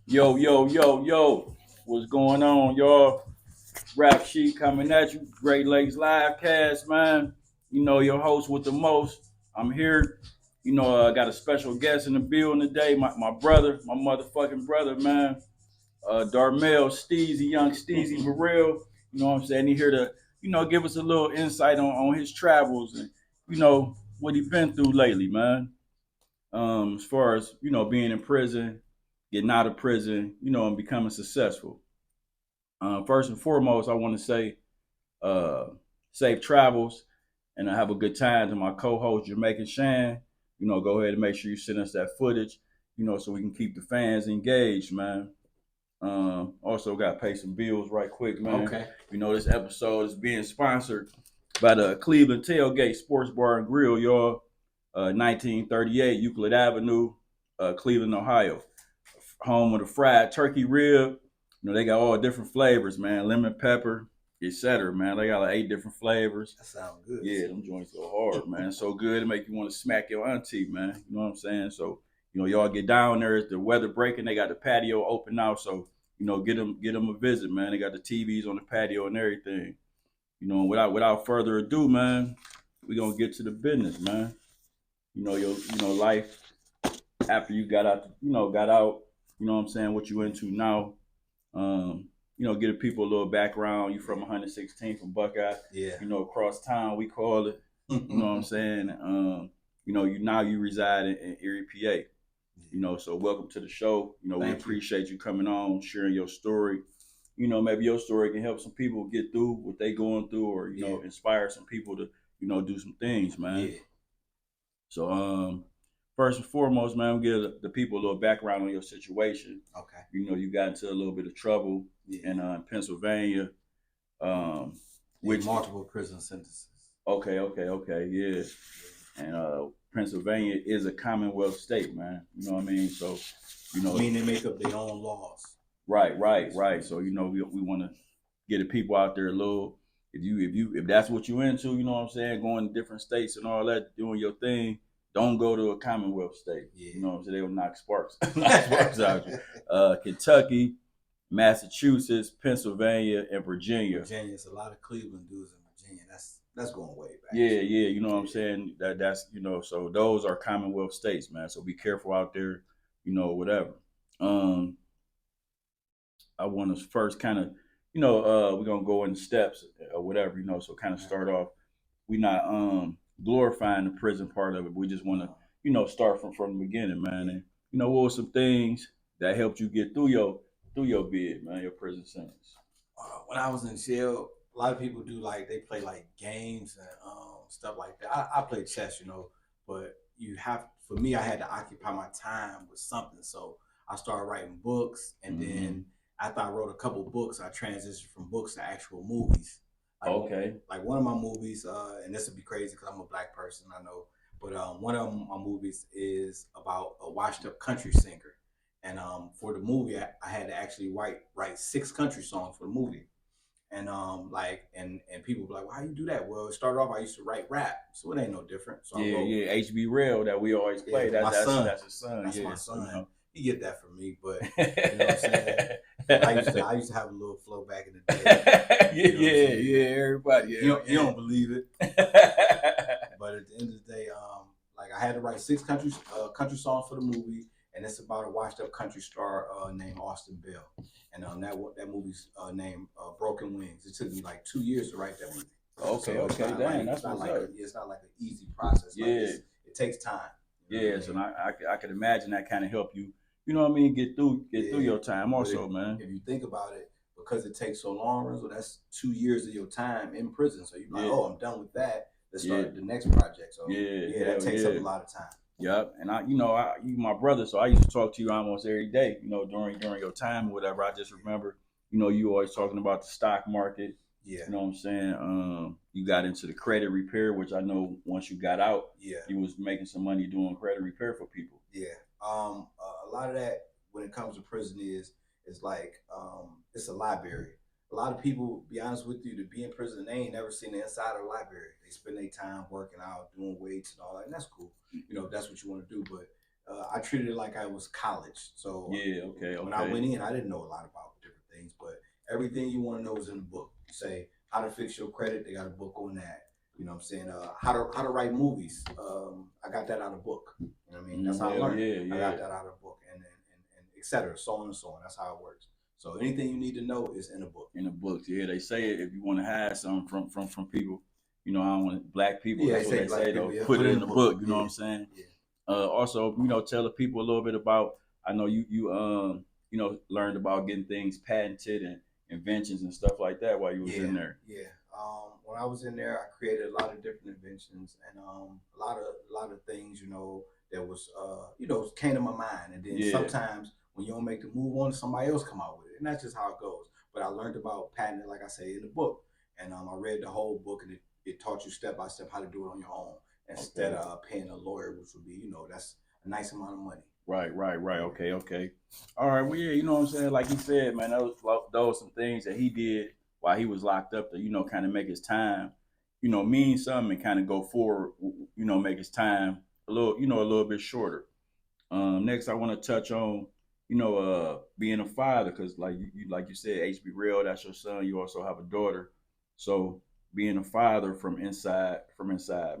Yo, yo, yo, yo. What's going on, y'all? Rap Sheet coming at you. Great Lakes Livecast, man. You know, your host with the most. I'm here. I got a special guest in the building today. My brother, my motherfucking brother, man. Darmel Steezy, young Steezy for real. You know what I'm saying? He here to, give us a little insight on his travels and, what he been through lately, man. As far as being in prison, getting out of prison, and becoming successful. First and foremost, I want to say uh, safe travels, and I have a good time to my co-host Jamaican Shan. Go ahead and make sure you send us that footage, so we can keep the fans engaged, man. Also got to pay some bills right quick, man. Okay. This episode is being sponsored by the Cleveland Tailgate Sports Bar and Grill, y'all. 1938 Euclid Avenue, Cleveland, Ohio. Home of the fried turkey rib. They got all different flavors, man. Lemon pepper, etc. Man, they got like 8 different flavors. That sounds good. Yeah, them joints go hard, man. So good to make you want to smack your auntie, man. You know what I'm saying? So, y'all get down there. It's the weather breaking. They got the patio open now, so get them a visit, man. They got the TVs on the patio and everything. Without further ado, man, we gonna get to the business, man. Your life after you got out, what I'm saying, what you into now. Give the people a little background. You from 116 from Buckeye. Yeah. Across town we call it. You know what I'm saying? You reside in Erie, PA. So welcome to the show. We appreciate you coming on, sharing your story. Maybe your story can help some people get through what they going through, or inspire some people to do some things, man. Yeah. So first and foremost, man, we'll give the people a little background on your situation. Okay. You got into a little bit of trouble in Pennsylvania. With multiple prison sentences. Okay, yeah. And Pennsylvania is a Commonwealth state, man. You know what I mean? So, I mean, they make up their own laws. Right. So, we want to get the people out there a little. If that's what you into, you know what I'm saying, going to different states and all that, doing your thing, don't go to a Commonwealth state. Yeah. You know what I'm saying? They'll knock sparks out you. Kentucky, Massachusetts, Pennsylvania, and Virginia. It's a lot of Cleveland dudes in Virginia. That's going way back. Yeah, you know what I'm saying? That's so those are Commonwealth states, man. So be careful out there, whatever. I want to first kind of, we're gonna go in steps or whatever, so kind of start off. We're not glorifying the prison part of it. We just want to, start from the beginning, man. And what were some things that helped you get through your bid, man, your prison sentence? When I was in jail, a lot of people do they play games and stuff like that. I play chess, but for me, I had to occupy my time with something. So I started writing books, and then after I wrote a couple books, I transitioned from books to actual movies. Like one of my movies, and this would be crazy because I'm a black person, I know, but one of my movies is about a washed-up country singer. And for the movie, I had to actually write 6 country songs for the movie. And and people be like, "Why you do that?" Well, it started off I used to write rap, so it ain't no different. So I wrote, HB Real that we always play. That's his son. That's my son. He get that from me, but you know what I'm saying. I used to have a little flow back in the day. Everybody. You don't believe it, but at the end of the day, I had to write 6 country songs for the movie. And it's about a washed-up country star named Austin Bell, and that movie's named Broken Wings. It took me 2 years to write that movie. Damn, that's what's up. It's not like an easy process. It takes time. Yes, and I could imagine that kind of help you. You know what I mean? Get through your time, also, man. If you think about it, because it takes so long, Renzo, that's 2 years of your time in prison. So you're like, oh, I'm done with that. Let's start the next project. So that takes up a lot of time. Yep, and you my brother, so I used to talk to you almost every day. During your time or whatever. I just remember, you always talking about the stock market. Yeah, you know what I'm saying. You got into the credit repair, which I know once you got out, you was making some money doing credit repair for people. Yeah, a lot of that when it comes to prison is it's a library. A lot of people, be honest with you, to be in prison, they ain't never seen the inside of the library. They spend their time working out, doing weights and all that, and that's cool. If that's what you want to do. But I treated it like I was college. So Yeah, okay, when I okay. went in, I didn't know a lot about different things, but everything you want to know is in the book. You say how to fix your credit, they got a book on that. You know what I'm saying? How to write movies. I got that out of a book. You know what I mean? That's how I Hell learned. yeah, I yeah. got that out of a book, and et cetera, so on and so on. That's how it works. So anything you need to know is in a book. In the books, yeah, they say it if you want to hide something from people, you know, I don't want black people. Yeah, That's what they black say people. though. Yeah, Put it in the book. You know Yeah, what I'm saying? yeah. Also, you know, tell the people a little bit about. I know you know, learned about getting things patented and inventions and stuff like that while you was in there. Yeah. When I was in there, I created a lot of different inventions and a lot of things, you know, that was came to my mind. And then Yeah. sometimes when you don't make the move on, somebody else come out with it, and that's just how it goes. But I learned about patenting, like I say, in the book, and I read the whole book, and it taught you step by step how to do it on your own instead Okay. of paying a lawyer, which would be, you know, that's a nice amount of money. Right. Okay, okay. All right. Well, yeah, you know what I'm saying? Like he said, man, those some things that he did while he was locked up to, you know, kind of make his time, you know, mean something and kind of go forward, you know, make his time a little, you know, a little bit shorter. Next, I want to touch on, you know, being a father, because like you said, HB Real, that's your son. You also have a daughter, so being a father from inside,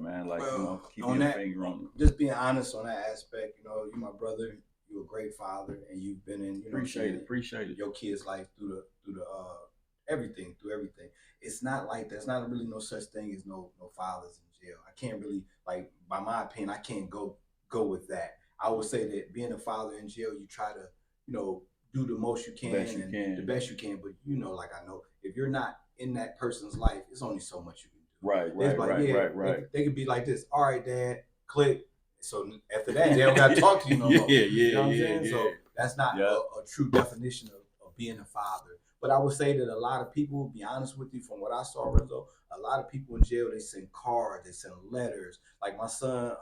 man, like you know, Well, keeping on your that, finger on it. just being honest on that aspect, you know, you my brother, you're a great father, and you've been in, you know, Appreciate it. your kids' life through the through everything. It's not like there's not really no such thing as no fathers in jail. I can't really like, by my opinion, I can't go with that. I would say that being a father in jail, you try to, you know, do the most you can the best you can. But you know, like I know, if you're not in that person's life, it's only so much you can do. They could be like this. All right, Dad, click. So after that, they don't got to talk to you no more. You know what I'm saying? So that's not a true definition of being a father. But I would say that a lot of people, be honest with you, from what I saw, Renzo, a lot of people in jail, they send cards, they send letters. Like my son,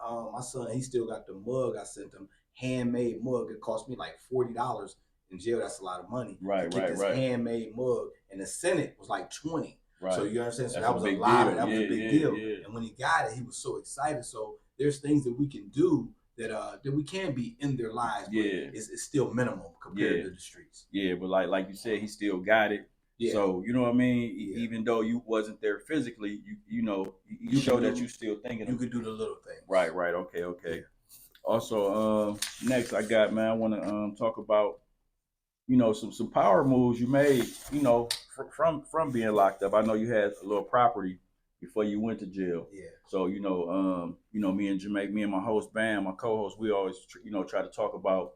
he still got the mug I sent him, handmade mug. It cost me like $40 in jail. That's a lot of money to get this handmade mug, and the Senate was like 20. Right. So you understand? So that was a lot. That was a big deal. And when he got it, he was so excited. So there's things that we can do that we can be in their lives, but it's still minimal compared to the streets. Yeah, but like you said, he still got it. Yeah. So you know what I mean. Yeah. Even though you wasn't there physically, you know you show that you still thinking. You could do the little things. Right. Okay. Yeah. Also, next I got, man, I want to talk about, you know, some power moves you made, you know, from being locked up. I know you had a little property before you went to jail. Yeah. So you know, me and Jamaica, me and my host Bam, my co-host, we always you know try to talk about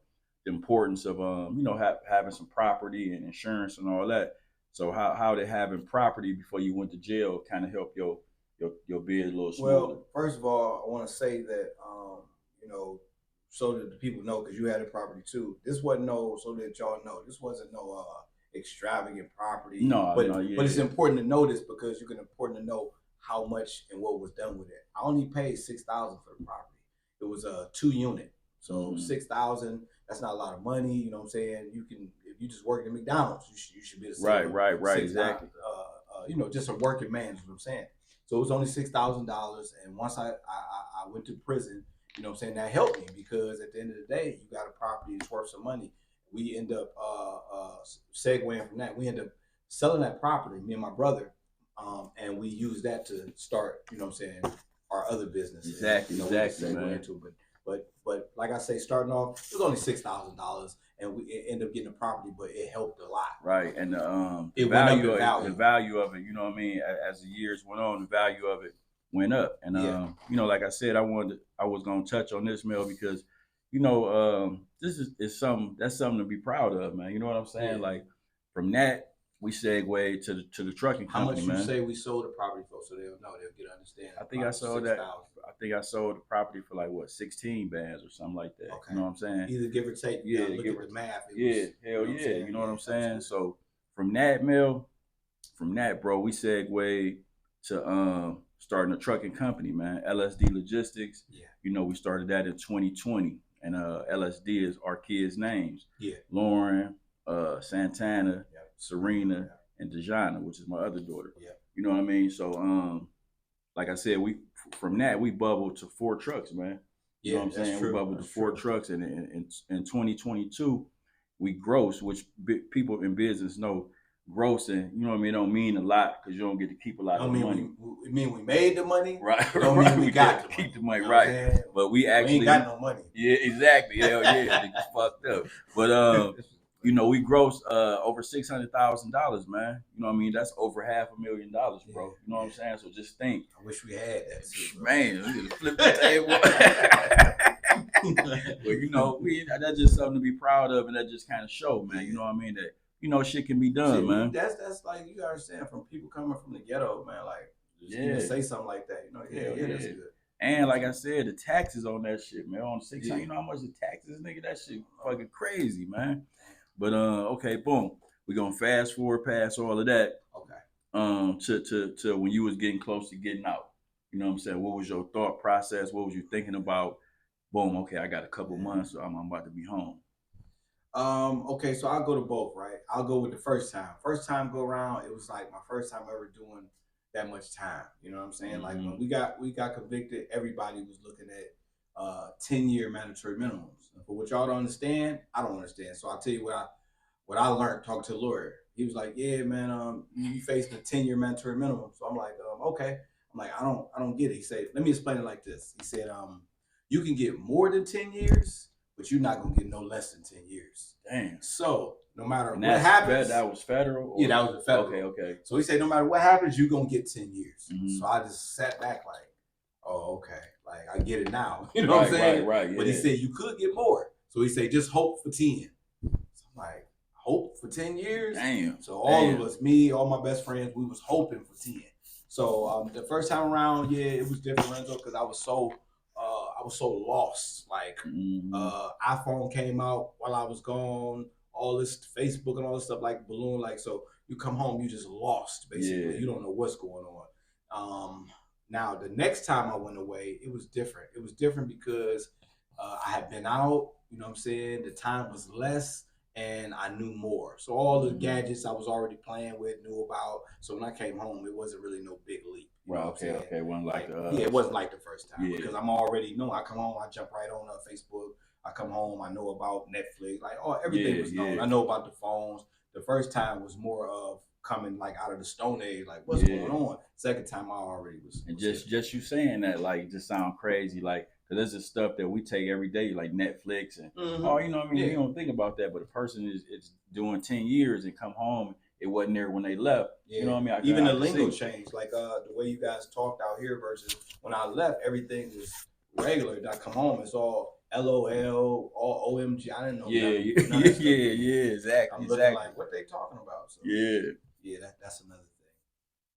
the importance of you know having some property and insurance and all that. So how did having property before you went to jail kind of help your bid a little smoother? Well, first of all, I want to say that you know, so that the people know, because you had a property too. This wasn't so that y'all know, this wasn't no extravagant property. No, but but it's important to know this, because it's important to know how much and what was done with it. I only paid $6,000 for the property. It was a 2-unit, so $6,000. That's not a lot of money. You know what I'm saying? You can, if you just work at McDonald's, you should be able to save right, exactly. You know, just a working man is what I'm saying. So it was only $6,000, and once I went to prison, you know what I'm saying, that helped me, because at the end of the day, you got a property that's worth some money. We end up segueing from that. We end up selling that property, me and my brother, and we use that to start, you know what I'm saying, our other business. Exactly, you know, exactly, man. Into, but like I say, starting off, it was only $6,000, and we end up getting a property, but it helped a lot. Right, and the value of it, you know what I mean. As the years went on, the value of it went up, and you know, like I said, I was gonna touch on this, Mel, because you know, this is something to be proud of, man. You know what I'm saying? Like from that, we segue to the trucking company. How much you say we sold the property for, so they'll know, they'll get an understanding? I think I sold that. I think I sold the property for like what, 16 bands or something like that. Okay. You know what I'm saying? Either give or take. Yeah, look at the math. Hell yeah. You know what I'm saying? So from that, Mel, bro, we segued to starting a trucking company, man. LSD Logistics. Yeah. You know, we started that in 2020, and LSD is our kids' names. Yeah. Lauren, Santana, Serena, and Dejana, which is my other daughter. Yeah. You know what I mean? So like I said, we bubbled to 4 trucks, man. You know what I'm that's saying? We true. bought with the That's 4 true. trucks, and in 2022, we gross, which people in business know grossing. You know what I mean? Don't mean a lot because you don't get to keep a lot Don't of the mean money. we mean we made the money. Right, Don't right. mean we got the money. Keep the money, You know what I'm right? saying? But we We ain't actually, got no money. yeah, exactly. Hell yeah, niggas fucked up. But you know, we grossed over $600,000, man. You know what I mean? That's over $500,000, bro. Yeah, You know what I'm saying? So just think, I wish we had that too, bro. man, we could flip the table. Well, you know, that's just something to be proud of, and that just kind of show, man. You know what I mean? That shit can be done, man. That's like you gotta understand from people coming from the ghetto, man. Like just even say something like that, you know? That's good. And like I said, the taxes on that shit, man, on 600, you know how much the taxes, nigga? That shit fucking crazy, man. But okay, boom. We're gonna fast forward past all of that. Okay. To when you was getting close to getting out. You know what I'm saying? What was your thought process? What was you thinking about? Boom, okay, I got a couple months, so I'm about to be home. Okay, so I'll go to both, right? I'll go with the first time. First time go around, it was like my first time ever doing that much time. You know what I'm saying? Mm-hmm. Like when we got convicted, everybody was looking at 10-year mandatory minimums. And for what y'all don't understand, I don't understand. So I'll tell you what I learned talking to a lawyer. He was like, "Yeah, man, you facing a 10-year mandatory minimum." So I'm like, okay. I'm like, I don't get it. He said, let me explain it like this. He said, you can get more than 10 years, but you're not gonna get no less than 10 years. Damn. So no matter what happens, that was federal. Yeah, that was the federal. Okay. So he said, no matter what happens, you're gonna get 10 years. Mm-hmm. So I just sat back like, oh, okay, like I get it now. You know what I'm saying? Right. Yeah. But he said you could get more. So he said just hope for 10. So I'm like, hope for 10 years? Damn. So all of us, me, all my best friends, we was hoping for 10. So the first time around, yeah, it was different, Renzo, because I was so lost. Like iPhone came out while I was gone, all this Facebook and all this stuff like balloon. Like so, you come home, you just lost basically. Yeah. You don't know what's going on. Now the next time I went away, it was different. It was different because I had been out. You know what I'm saying? The time was less. And I knew more. So all the gadgets I was already playing with, knew about. So when I came home, it wasn't really no big leap. Right. Okay. It wasn't like it wasn't like the first time because I'm already know. I come home, I jump right on Facebook. I come home, I know about Netflix. Like everything was known. I know about the phones. The first time was more of coming like out of the Stone Age, like what's going on. Second time I already was. And just you saying that like just sound crazy, like. Cause there's this stuff that we take every day, like Netflix, and you know what I mean. You don't think about that, but a person is doing 10 years and come home, it wasn't there when they left. You know what I mean? Even the lingo changed, like the way you guys talked out here versus when I left, everything was regular. I come home, it's all LOL, all OMG. I didn't know. Yeah, exactly. I'm looking like what they talking about. So, that's another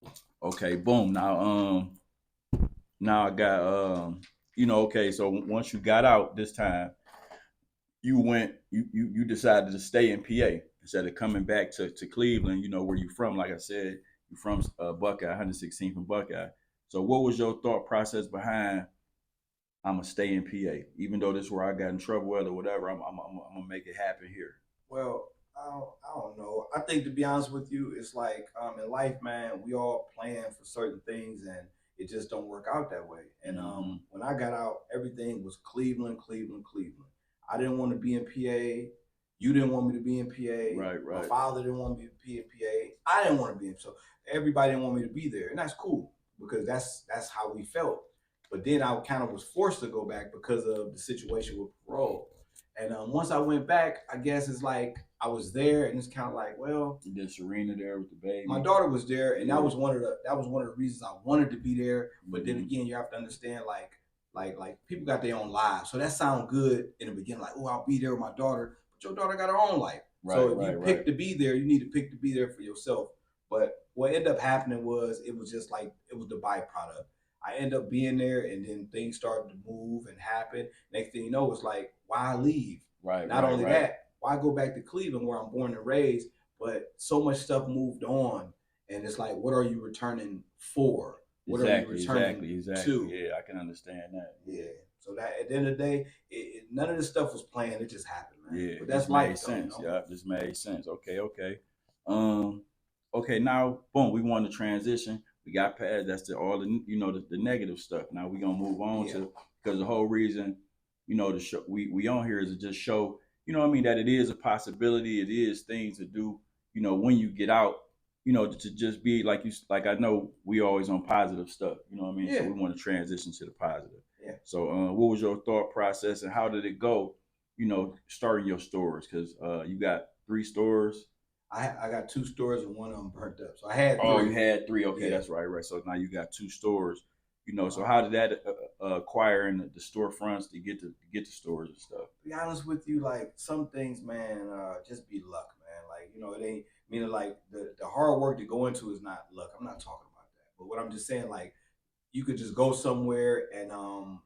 thing. Okay, boom. Now I got you know, okay, so once you got out this time, you decided to stay in PA instead of coming back to Cleveland, you know, where you from. Like I said, you from Buckeye, 116th and Buckeye. So what was your thought process behind I'm gonna stay in PA, even though this is where I got in trouble with or whatever, I'm gonna make it happen here? Well, I don't know. I think to be honest with you, it's like in life, man, we all plan for certain things and it just don't work out that way. And when I got out, everything was Cleveland. I didn't want to be in PA. You didn't want me to be in PA. Right. My father didn't want me to be in PA. I didn't want to be in. So everybody didn't want me to be there, and that's cool because that's how we felt. But then I kind of was forced to go back because of the situation with parole. And once I went back, I guess it's like I was there, and it's kind of like, well, you did Serena there with the baby. My daughter was there, and that was one of the reasons I wanted to be there. But then again, you have to understand, like people got their own lives, so that sounds good in the beginning, like, oh, I'll be there with my daughter, but your daughter got her own life. So if you pick to be there, you need to pick to be there for yourself. But what ended up happening was it was just like it was the byproduct. I ended up being there, and then things started to move and happen. Next thing you know, it's like, why leave? Not only that, why go back to Cleveland where I'm born and raised? But so much stuff moved on, and it's like, what are you returning for? What are you returning to? Yeah, I can understand that. Yeah. So that at the end of the day, none of this stuff was planned. It just happened, man. Yeah, but that's made sense. You know? Yeah, this made sense. Okay. Okay. Now, boom, we want to transition. We got past all the the negative stuff. Now we're gonna move on to because the whole reason you know, the show we on here is to just show, you know what I mean, that it is a possibility, it is things to do, you know, when you get out, you know, to just be like you, like I know we always on positive stuff, you know what I mean? So Yeah, we want to transition to the positive. yeah. So what was your thought process and how did it go, you know, starting your stores? Because you got 3 stores. I got 2 stores and one of them burnt up. So I had Oh, you three. had 3. Okay, Yeah. that's right, right. So now you got 2 stores. You know, so Um, how did that acquiring the storefronts to get the stores and stuff? to be honest with you, like some things, man, just be luck, man. Like, it ain't meaning like the hard work to go into is not luck. I'm not talking about that. But what I'm just saying, like, you could just go somewhere and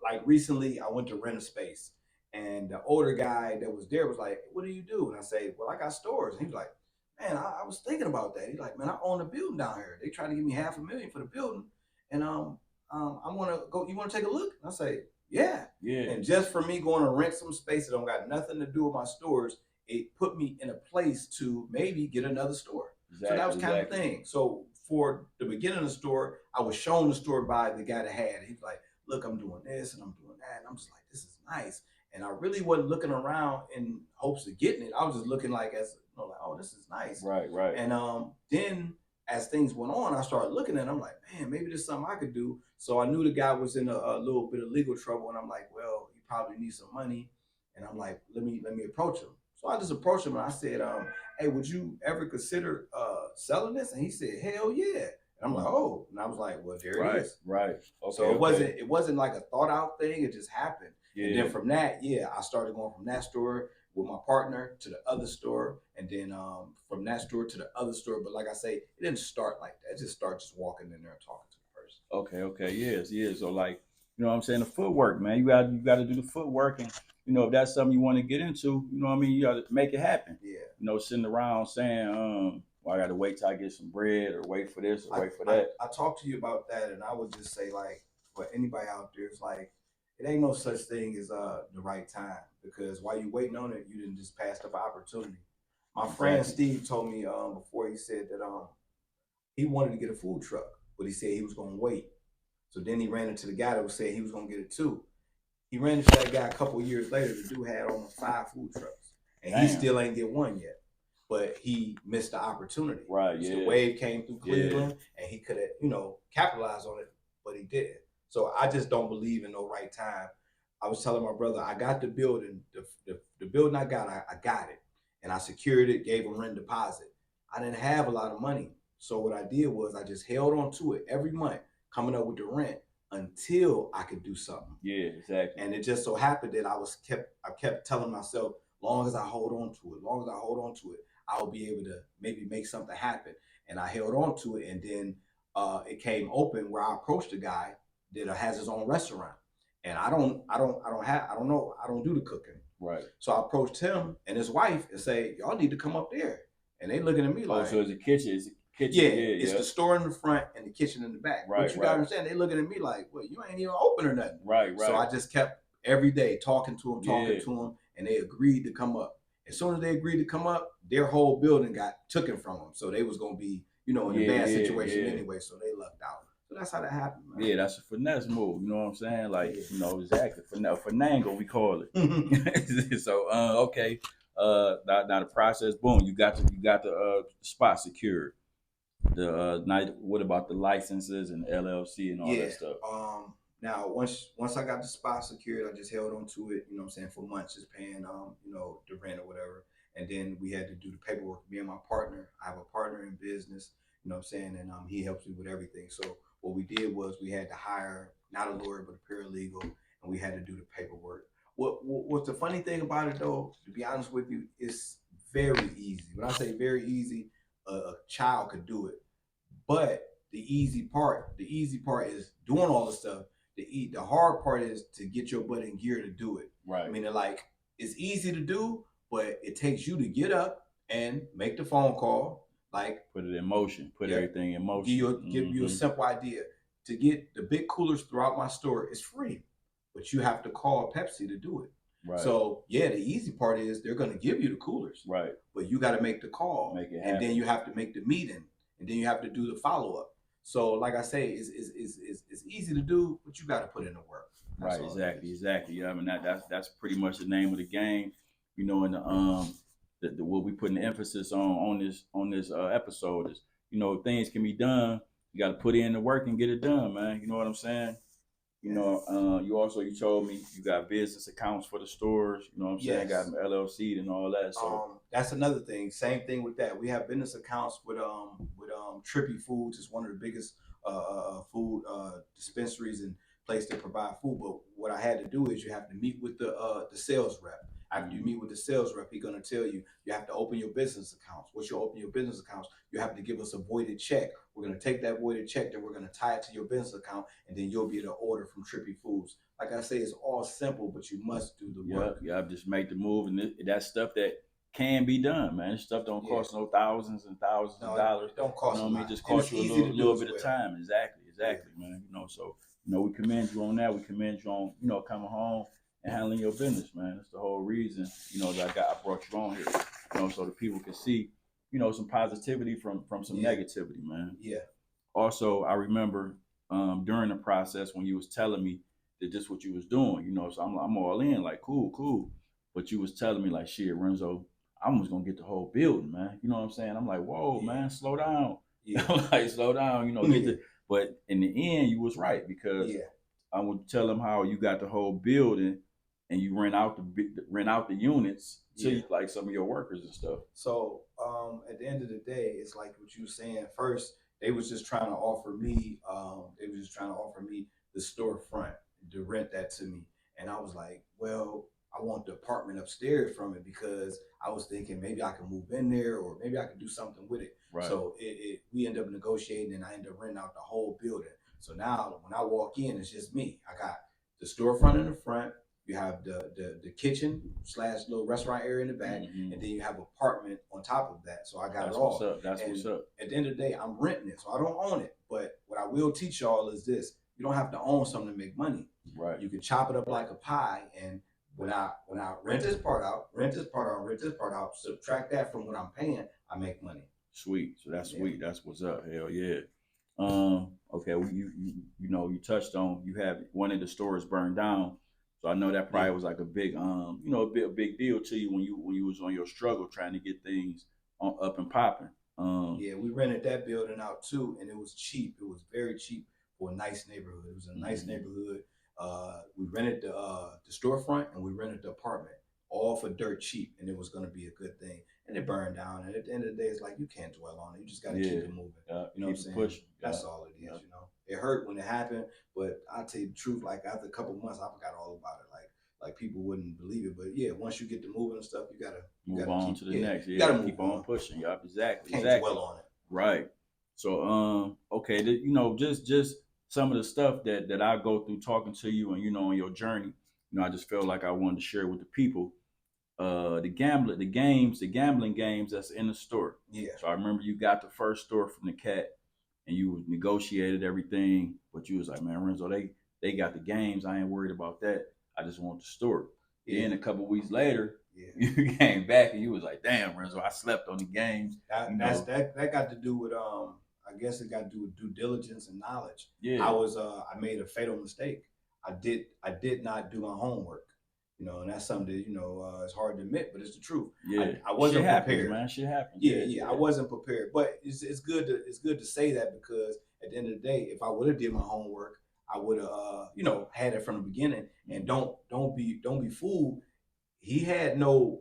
like recently I went to rent a space and the older guy that was there was like, "What do you do?" And I say, "Well, I got stores." And he was like, "Man, I was thinking about that." He's like, "Man, I own a building down here. They trying to give me $500,000 for the building, and I want to go. You want to take a look?" And I say, "Yeah." Yeah, And just for me going to rent some space that don't got nothing to do with my stores, it put me in a place to maybe get another store. So that was exactly, kind of the exactly. thing. So for the beginning of the store, I was shown the store by the guy that had it. He's like, "Look, I'm doing this and I'm doing that." And I'm just like, "This is nice." And I really wasn't looking around in hopes of getting it. I was just looking like as like, "Oh, this is nice." Right, right. And then as things went on, I started looking at it. I'm like, "Man, maybe there's something I could do." So I knew the guy was in a little bit of legal trouble, and I'm like, "Well, he probably needs some money." And I'm like, let me approach him." So I just approached him and I said, "Hey, would you ever consider selling this?" And he said, "Hell yeah." And I'm like, "Oh," and I was like, "Well, there it Right, is." right. Okay, So it okay. wasn't like a thought out thing. It just happened. And Yeah. then from that, yeah, I started going from that store with my partner to the other store, and then from that store to the other store. But like I say, it didn't start like that. It just started just walking in there and talking to the person. Okay, okay. Yes, yes. So like, you know what I'm saying, the footwork, man. You got to do the footwork, and you know if that's something you want to get into, you know what I mean, you got to make it happen. Yeah. You know, sitting around saying, well, I got to wait till I get some bread or wait for this or I, wait for I that. I talked to you about that, and I would just say like for anybody out there, it's like it ain't no such thing as the right time because while you waiting on it, you didn't just pass up an opportunity. My friend Exactly. Steve told me before he said that he wanted to get a food truck, but he said he was gonna wait. So then he ran into the guy that was saying he was gonna get it too. He ran into that guy a couple of years later. The dude had almost 5 food trucks, and he Damn. still ain't get one yet. But he missed the opportunity. Right. Because the Yeah. wave came through Yeah. Cleveland, and he could have, capitalized on it, but he didn't. So I just don't believe in no right time. I was telling my brother, I got the building. The building I got it, and I secured it, gave him rent deposit. I didn't have a lot of money, so what I did was I just held on to it every month, coming up with the rent until I could do something. Yeah. Exactly. And it just so happened that I kept telling myself, long as I hold on to it, long as I hold on to it, I'll be able to maybe make something happen. And I held on to it, and then it came open where I approached a guy that has his own restaurant, and I don't do the cooking. Right. So I approached him and his wife and say, "Y'all need to come up there." And they looking at me Oh, like, so it's a kitchen. It's a kitchen. "Yeah, Yeah. it's Yeah. the store in the front and the kitchen in the back." Right. But you gotta Right. understand, they looking at me like, "Well, you ain't even open or nothing." Right. So Right. I just kept every day talking Yeah. to them, and they agreed to come up. As soon as they agreed to come up, their whole building got taken from them. So they was gonna be, in a Yeah. bad Yeah. situation Yeah. anyway. So they lucked out. So that's how that happened, man. Yeah, that's a finesse move. You know what I'm saying? Like, Yeah. you know, exactly. Finangle, we call it. So, okay. Now the process, boom, you got the spot secured. The night. What about the licenses and LLC and all Yeah. that stuff? Now once I got the spot secured, I just held on to it, what I'm saying, for months, just paying the rent or whatever. And then we had to do the paperwork. Me and my partner, I have a partner in business, what I'm saying, and he helps me with everything. So what we did was we had to hire not a lawyer but a paralegal, and we had to do the paperwork. What's the funny thing about it though, to be honest with you, it's very easy. When I say very easy, a child could do it. But the easy part is doing all the stuff. The hard part is to get your butt in gear to do it. I Right. mean, like it's easy to do, but it takes you to get up and make the phone call. Like, Put it in motion. Put yeah, everything in motion. give you a simple idea. To get the big coolers throughout my store is free, but you have to call Pepsi to do it. Right. So yeah, the easy part is they're going to give you the coolers, right. but you got to make the call, Make it and happen. then you have to make the meeting, and then you have to do the follow up. So like I say, it's easy to do, but you got to put in the work. Right, all it exactly, is. exactly. Yeah, I mean that's pretty much the name of the game, you know. And the what we putting the emphasis on this episode is, you know, things can be done. You got to put in the work and get it done, man. You know what I'm saying? You Yeah. know, you told me you got business accounts for the stores. You know what I'm saying? Got Yes. them LLC and all that. So That's another thing. Same thing with that. We have business accounts with Trippy Foods. It's one of the biggest food dispensaries and place to provide food. But what I had to do is you have to meet with the sales rep. After you meet with the sales rep, he's gonna tell you you have to open your business accounts. Once you open your business accounts, you have to give us a voided check. We're gonna take that voided check, then we're gonna tie it to your business account, and then you'll be able to order from Trippy Foods. Like I say, it's all simple, but you must do the work. yeah, just make the move, and that's stuff that can be done, man. Stuff don't cost no thousands and thousands of dollars. It don't cost You know a what I mean? lot. Just And cost it's you a easy to do little as bit of well. time. Exactly, man. You know, so you know we commend you on that. We commend you on, you know, coming home and handling your business, man. That's the whole reason, you know, that I brought you on here. You know, so the people can see, you know, some positivity from some negativity, man. Yeah. Also, I remember during the process when you was telling me that this what you was doing, you know, so I'm all in, like cool. But you was telling me like, shit, Renzo, I'm just gonna get the whole building, man. You know what I'm saying? I'm like, whoa, man, slow down. Yeah. I'm like, slow down, you know, get the. But in the end, you was right because I would tell them how you got the whole building and you rent out the units to like some of your workers and stuff. So at the end of the day, it's like what you were saying. First, they was just trying to offer me. The storefront to rent that to me, and I was like, well, I want the apartment upstairs from it because I was thinking maybe I can move in there or maybe I could do something with it. Right. So we end up negotiating, and I end up renting out the whole building. So now when I walk in, it's just me. I got the storefront in the front. You have the kitchen / little restaurant area in the back, and then you have apartment on top of that. So I got it all. What's up. That's what's up. At the end of the day, I'm renting it, so I don't own it. But what I will teach y'all is this: you don't have to own something to make money. Right. You can chop it up like a pie, and when I rent this part out, subtract that from what I'm paying, I make money. Sweet. So that's sweet. That's what's up. Hell yeah. Okay. Well, you know, you touched on you have one of the stores burned down. So I know that probably was like a big you know, a big deal to you when you was on your struggle trying to get things up and popping. We rented that building out too, and it was cheap. It was very cheap for a nice neighborhood. It was a nice neighborhood. We rented the storefront and we rented the apartment, all for dirt cheap, and it was going to be a good thing. And it burned down. And at the end of the day, it's like you can't dwell on it. You just got to keep it moving. You know what I'm saying? Push. That's all it is. You know, it hurt when it happened, but I'll tell you the truth. Like after a couple months, I forgot all about it. Like people wouldn't believe it, but yeah, once you get to moving and stuff, you gotta move on to the next. You gotta keep on pushing. Yup, exactly. Can't dwell on it. Right. So okay, you know, just some of the stuff that I go through talking to you and, you know, on your journey, you know, I just felt like I wanted to share with the people. The gambling games that's in the store. Yeah. So I remember you got the first store from the cat and you negotiated everything, but you was like, man, Renzo, they got the games. I ain't worried about that. I just want the store. Yeah. Then a couple of weeks later, you came back and you was like, damn, Renzo, I slept on the games. That got to do with I guess it got to do with due diligence and knowledge. Yeah. I made a fatal mistake. I did not do my homework. You know, and that's something that, you know, it's hard to admit, but it's the truth. Yeah, I wasn't prepared, man. Shit happens. Yeah, I wasn't prepared, but it's good to say that because at the end of the day, if I would have did my homework, I would have you know, had it from the beginning. And don't be fooled. He had no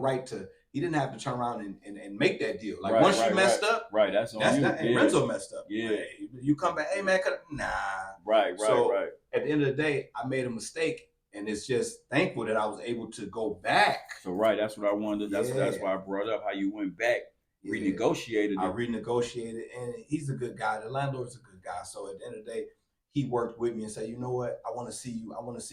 right to. He didn't have to turn around and make that deal. Like once you messed up, that's on you. And Renzo messed up. Yeah, like, you come back, hey man, nah. Right. At the end of the day, I made a mistake. And it's just thankful that I was able to go back. So that's what I wanted. That's why I brought up how you went back, renegotiated. I renegotiated, and he's a good guy. The landlord's a good guy. So at the end of the day, he worked with me and said, you know what, I want to see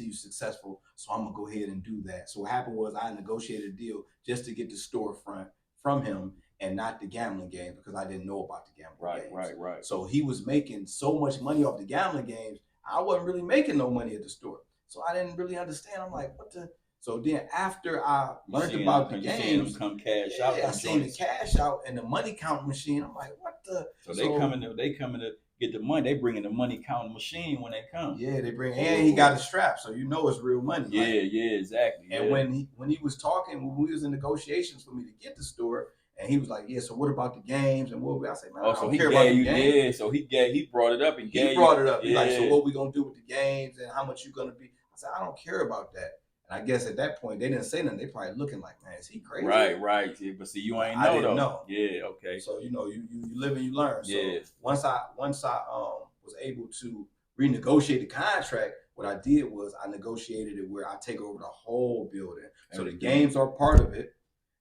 you successful. So I'm gonna go ahead and do that. So what happened was I negotiated a deal just to get the storefront from him and not the gambling games because I didn't know about the gambling games. Right. So he was making so much money off the gambling games. I wasn't really making no money at the store. So I didn't really understand. I'm like, what the? So then after I learned about the games, come cash out. I seen the cash out and the money count machine. I'm like, what the? So they coming to get the money. They bring in the money counting machine when they come. Yeah, they bring, and he got a strap, so you know it's real money. Yeah, like, yeah, exactly. And yeah. when he was talking, when we was in negotiations for me to get the store, and he was like, "Yeah, so what about the games?" And what I said, "Man, I don't care about the games." Yeah, so he brought it up and he brought it up. Yeah. He's like, "So what we gonna do with the games and how much you gonna be?" I said, "I don't care about that." And I guess at that point they didn't say nothing. They probably looking like, "Man, is he crazy?" Right. Yeah, but see, you ain't know though. Know. Yeah, okay. So you know, you live and you learn. Yeah. So once I was able to renegotiate the contract, what I did was I negotiated it where I take over the whole building. So the games are part of it.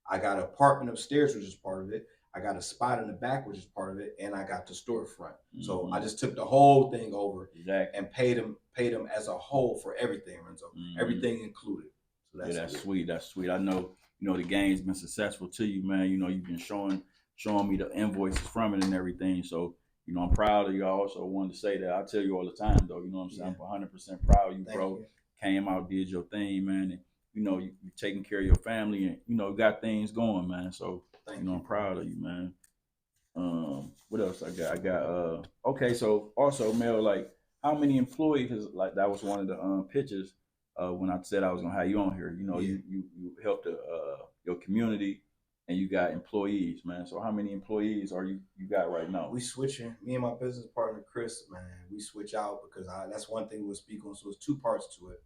I got an apartment upstairs, which is part of it. I got a spot in the back, which is part of it, and I got the storefront. So I just took the whole thing over and paid them as a whole for everything, Renzo. Everything included. So that's sweet. That's sweet. I know, the game's been successful to you, man. You've been showing me the invoices from it and everything. So, I'm proud of you. I also wanted to say that I tell you all the time, though. You know what I'm saying? I'm 100% proud of you, bro. Came out, did your thing, man. And, you're taking care of your family and, you got things going, man. So, I'm proud of you, man. What else I got? Okay, so also, Mel, like, how many employees, because, like, that was one of the pictures when I said I was going to have you on here. You helped your community and you got employees, man. So how many employees are you got right now? We switching. Me and my business partner, Chris, man, we switch out because that's one thing we'll speak on. So it's two parts to it.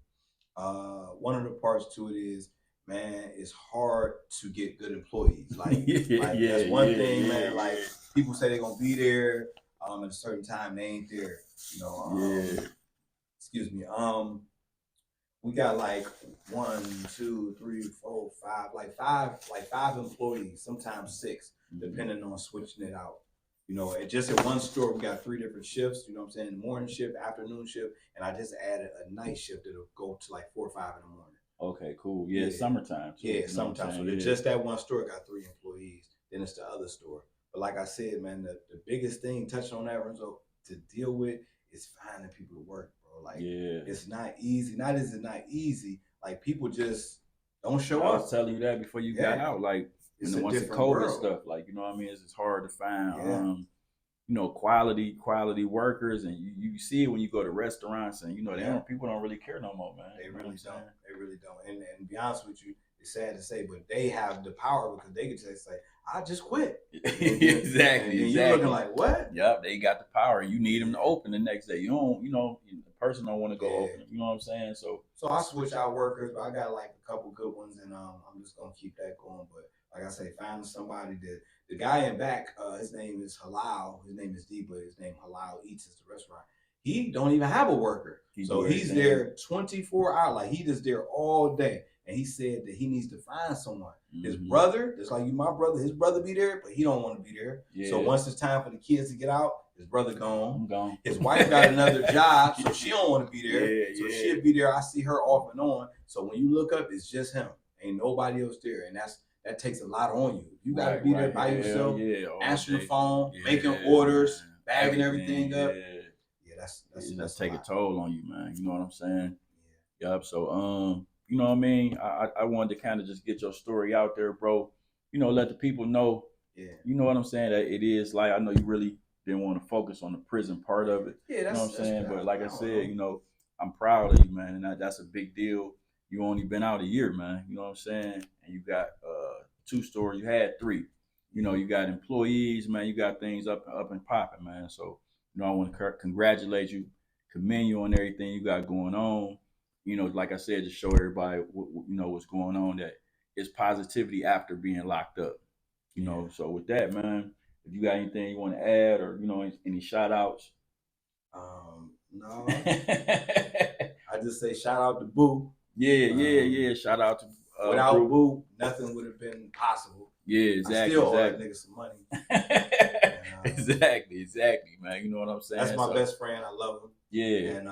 One of the parts to it is, man, it's hard to get good employees. Like, that's one thing, man. Like, people say they're gonna be there at a certain time, they ain't there. Excuse me. We got like 1, 2, 3, 4, 5, like five employees, sometimes 6, depending on switching it out. And just at one store, we got 3 different shifts. You know what I'm saying? Morning shift, afternoon shift, and I just added a night shift that'll go to like 4 or 5 in the morning. Okay, cool. Yeah, summertime. Summertime. So just that one store got 3 employees. Then it's the other store. But like I said, man, the biggest thing, touching on that, Renzo, to deal with is finding people to work, bro. Like, it's not easy. Not easy. Like, people just don't show up. I was telling you that before you got out. Like, once the COVID stuff, like, you know what I mean? It's hard to find, quality workers, and you see it when you go to restaurants, and people don't really care no more, man. They really don't. They really don't. And to be honest with you, it's sad to say, but they have the power because they can just say, "I just quit." Exactly. And you're looking like, what? Yep, they got the power. You need them to open the next day. You don't, the person don't want to go open. You know what I'm saying? So I switch out workers, but I got like a couple good ones, and I'm just gonna keep that going. But like I say, finding somebody that the guy in back, his name is Halal. His name is D, but his name Halal Eats is the restaurant. He don't even have a worker, so he's there 24 hours. Like, he just there all day. And he said that he needs to find someone. His brother, just like you, my brother, his brother be there, but he don't want to be there. Yeah. So once it's time for the kids to get out, his brother gone. His wife got another job, so she don't want to be there. So she'll be there. I see her off and on. So when you look up, it's just him. Ain't nobody else there. And that takes a lot on you. You got to be there by yourself, answering the phone, making orders, bagging everything up. That's take a toll on you, man. You know what I'm saying? Yep. So you know what I mean? I wanted to kind of just get your story out there, bro. Let the people know. Yeah. You know what I'm saying? That it is like, I know you really didn't want to focus on the prison part of it. Yeah, that's, you know what I'm saying? But like I said, I'm proud of you, man, and that's a big deal. You only been out a year, man. You know what I'm saying? And you got 2 stores. You had 3. You got employees, man. You got things up and popping, man. So I want to congratulate you, commend you on everything you got going on. Like I said, to show everybody, what's going on, that it's positivity after being locked up. So with that, man, if you got anything you want to add, or any shout outs. No. I just say shout out to Boo. Yeah. Shout out to without Boo, nothing would have been possible. Yeah, exactly. I still owe that nigga some money. Exactly, man. You know what I'm saying? That's my best friend. I love him. Yeah. And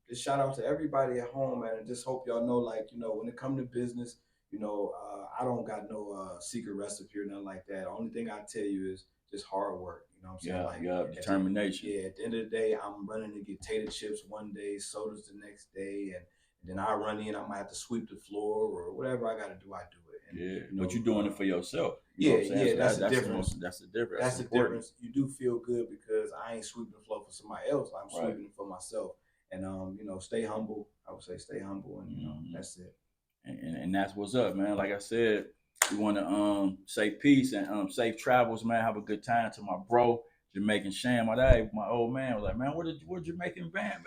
just shout out to everybody at home, man. And just hope y'all know, like, when it comes to business, I don't got no secret recipe or nothing like that. The only thing I tell you is just hard work. You know what I'm saying? Determination. At the end of the day, I'm running to get tater chips one day, sodas the next day, and then I run in, I might have to sweep the floor or whatever I got to do, I do it. And, Yeah, but you're doing it for yourself. You Yeah, know what I'm saying? yeah, So that's the that's the difference. most. That's the difference. That's That's the important. difference. You do feel good because I ain't sweeping the floor for somebody else. I'm Right. sweeping it for myself. And you know, stay humble. I would say stay humble, and you know, that's it. And that's what's up, man. Like I said, we want to say peace and safe travels, man. Have a good time to my bro, Jamaican Sham. My old man was like, man, where Jamaican Bam?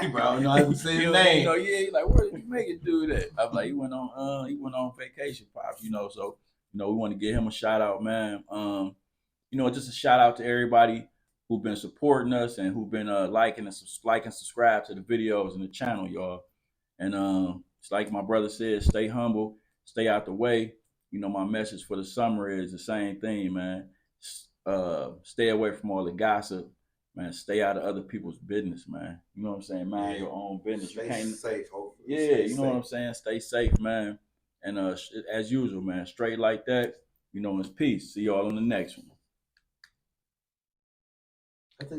He probably don't know how to say his You name. know, yeah, he like, where did Jamaican do that? I'm like, he went on vacation, pops, you know. So, you know, we want to give him a shout out, man. You know, just a shout out to everybody who've been supporting us and who've been liking and subscribe to the videos and the channel, y'all. And it's like my brother said, stay humble, stay out the way. You know, my message for the summer is the same thing, man. Stay away from all the gossip, man. Stay out of other people's business, man. You know what I'm saying? Mind your own business. Stay you can't safe, hopefully. Yeah, Stay you know safe. what I'm saying? Stay safe, man. And as usual, man, straight like that, you know, it's peace. See y'all on the next one. I think